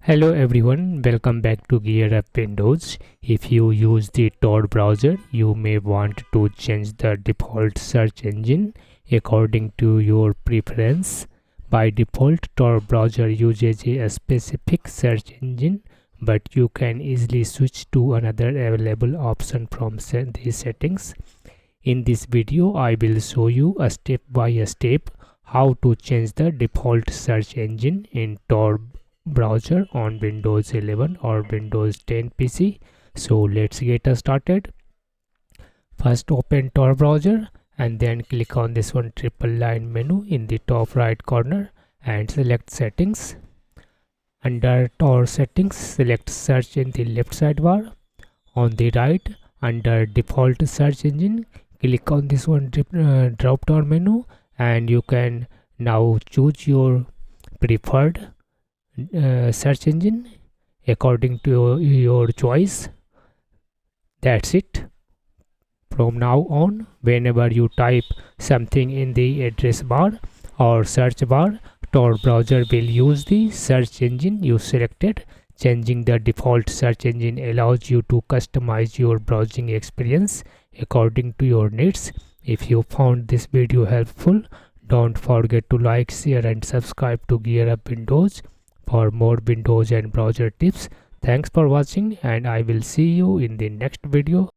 Hello everyone, welcome back to GearUpWindows. If you use the Tor browser, you may want to change the default search engine according to your preference. By default, Tor browser uses a specific search engine, but you can easily switch to another available option from these settings. In this video, I will show you a step by step how to change the default search engine in Tor browser on Windows 11 or Windows 10 PC. So let's get started. First open Tor browser and then click on this one triple line menu in the top right corner and select settings. Under Tor settings, select search in the left sidebar. On the right, under default search engine, click on this one drop down menu and you can now choose your preferred search engine according to your choice. That's it. From now on, whenever you type something in the address bar or search bar, Tor browser will use the search engine you selected. Changing the default search engine allows you to customize your browsing experience according to your needs. If you found this video helpful, don't forget to like, share and subscribe to GearUpWindows for more Windows and browser tips. Thanks for watching and I will see you in the next video.